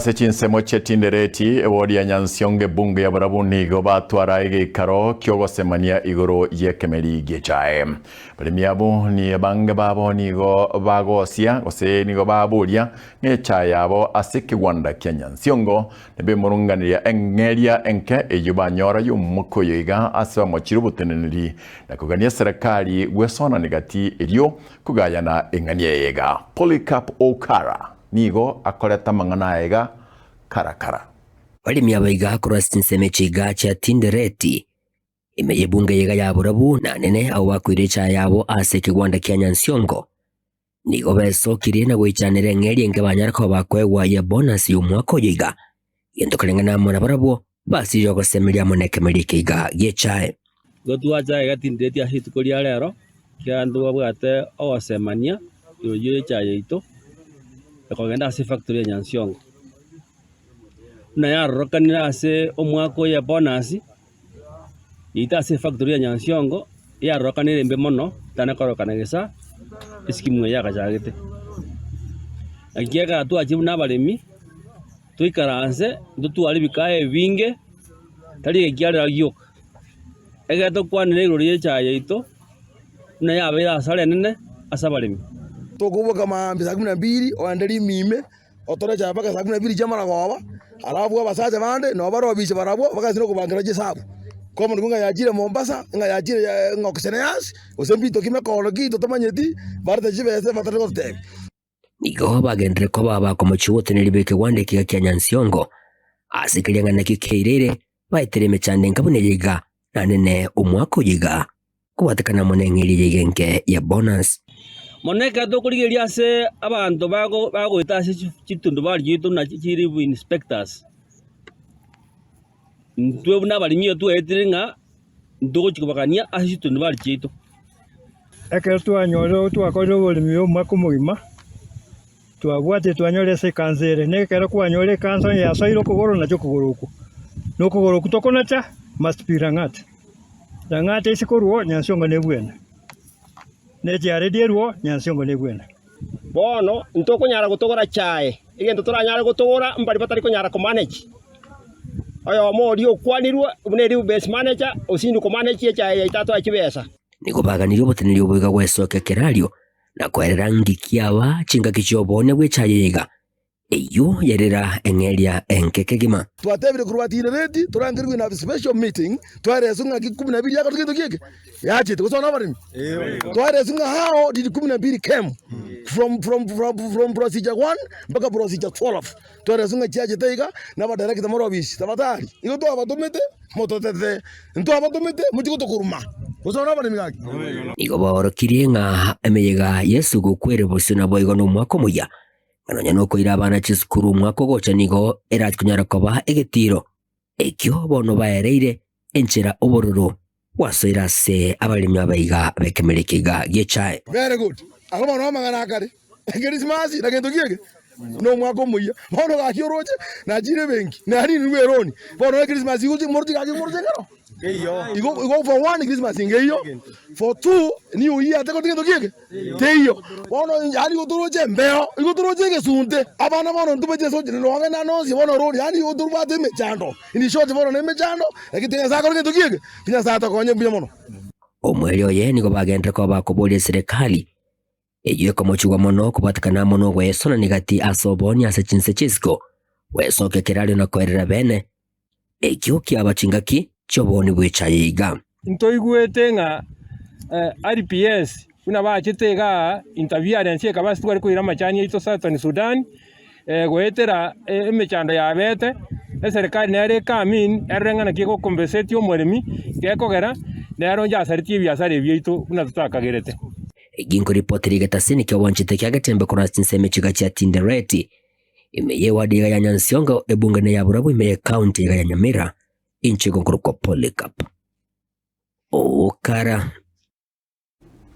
Sechinsemo chetindereti ewodi ya Nyansionge bunge ya barabuni go batwara igikaro kyogosemania igoro yekemeri gechae. Balimiabu ni bange babo ni go bagosia gose ni go baburia ngecha yabo asikigwanda kya Nyansiongo nebe murunganira engeria enke eyubanyora yumukoyiga asaba mochirubuteneniri nakugania serikali gwesona negati elio kugayana engania yega. Polycarp Okara nigo akoleta mangana ega karakara. Balimi abaiga kurasinseme chiga cha Tindereti imeye bunge yega ya burabu na nene au wakwirecha yabo ase kigwanda kya Nyansiongo nigo beso kirina gwichanire ngeri enge banyarako bakwewa ya bonus y'umwaka yiga yendo kalengana mona barabo basi yogo semelia moneke melike yechae gotwacha ega Tindereti ahitukoria rero kyandu babwate osemania yoye chaye ito ekogenda ase factory ya Nyansiongo na yarorokanira ase omwako ya bonus ita ase factory ya Nyansiongo yarorokanira embe mono tana korokana gesa iskimwe yakachagete akiega twachibu nabalemi tuikaranse ndutwali bikae binge tali ekiara gyoka egato kwanire irori chaye ito na yabera asale nene asabalemi tokuboka mambi saa 12 oandeli mime otore cha baka saa 12 jamara goba alafu abasaje bande no barobisha barabo bakazino kubangira gisabu komo ndunga yajire Mombasa nga yajire ngokseneas osembito kimekolo kito tamanyeti barta jibese batare kote nigo bagendre ko baba komo chuote nilibeke wande kya Nyansiongo asikiranga nakikeirere baitereme cyane ngabone yiga nanene umwako yiga kubatekana monengiri yigenge ya bonus moneka dokurigeria se abantu bago itase chitundu baryitu na chiri inspectors ntwe nabalimi tu etiringa ndogo chikubakania asitundu baryitu eke twanyoro twakoze bulimi omwaka muima twabwate twanyore se kansere nekero kwanyore kansa ya soiro kugoro na chokugoroku no kugoroku tokonacha maspirangate rangate isikuruo Nyansiongo nebwena nejare dieruo Nyansiongo nebwena bono ntokonyara gutogora chae igento turanyara gutogora mbari batari konyara ko manage ayo mori okwanirwa ubuneri base manager osindu ko manage chae itatu akibesa niko baganiro boteneri obuga gwesoke kerario na kwerera ngikiaba chinga kichobone gwechaye yiga eyo yerera engeria enkekegima twatebire kurwatire redi turangirwe na special meeting twaresunga ki 12 yako tukito kike yaje tukosona barimi twaresunga hao did 12 came from procedure 1 mpaka procedure 12 twaresunga chaje teiga na ba director morobisi tabatari iko to abatomete mototete nto abatomete mutiko tokuruma kosona barimi gaki iko borokirie nga emeyega Yesu gukwere bosuna boigo no mwako muya anonya no koira abana chisukuru mwako gocha nigo era kunyara koba egetiro ekyo bono baereire enchera obororo wasoira se abalimi abaiga bekemerekiga gechae very good agoma no mangana kare Christmas na gendo giege no mwako muya bono ga kyoroje na jire benki na ari ni weroni bono Christmas yuji morti ga morti ngaro igo for one Christmas ngeyo for two new year te ko gendo giege teyo bono ari utoroje mbeo igo toroje ke sunte abana bono ntubeje soje no ngana no si bono rodi ari uturubate mechando ini short bono ne mechando ekitenga sa ko gendo giege tinya sa to konye mbuya mono omwelio ye niko bagendre ko bakobolie serikali eyo komochugwa mono kubatikana mono gwesona nigati asoboni ase chinse chisco wesoke kerario na kwerera bene ekyo kyabachingaki choboni bwechayiga ntoigwete nga RPS una bachitega interference ekabasi twari kuira machani ito Southern Sudan gwetera emechando yabete serikali nere kamin erengana kiko compensate omoremi gekogera nero njasariti byasare byito una tutakagerete ginko ripoti rigatasini kya wanchite kya gatembe kora sinseme chiga cha Tindereti imeye wadiga ya Nyansiongo ebungane ya burabu imeye county ya Nyamira inchi gonkuruko Polycarp Okara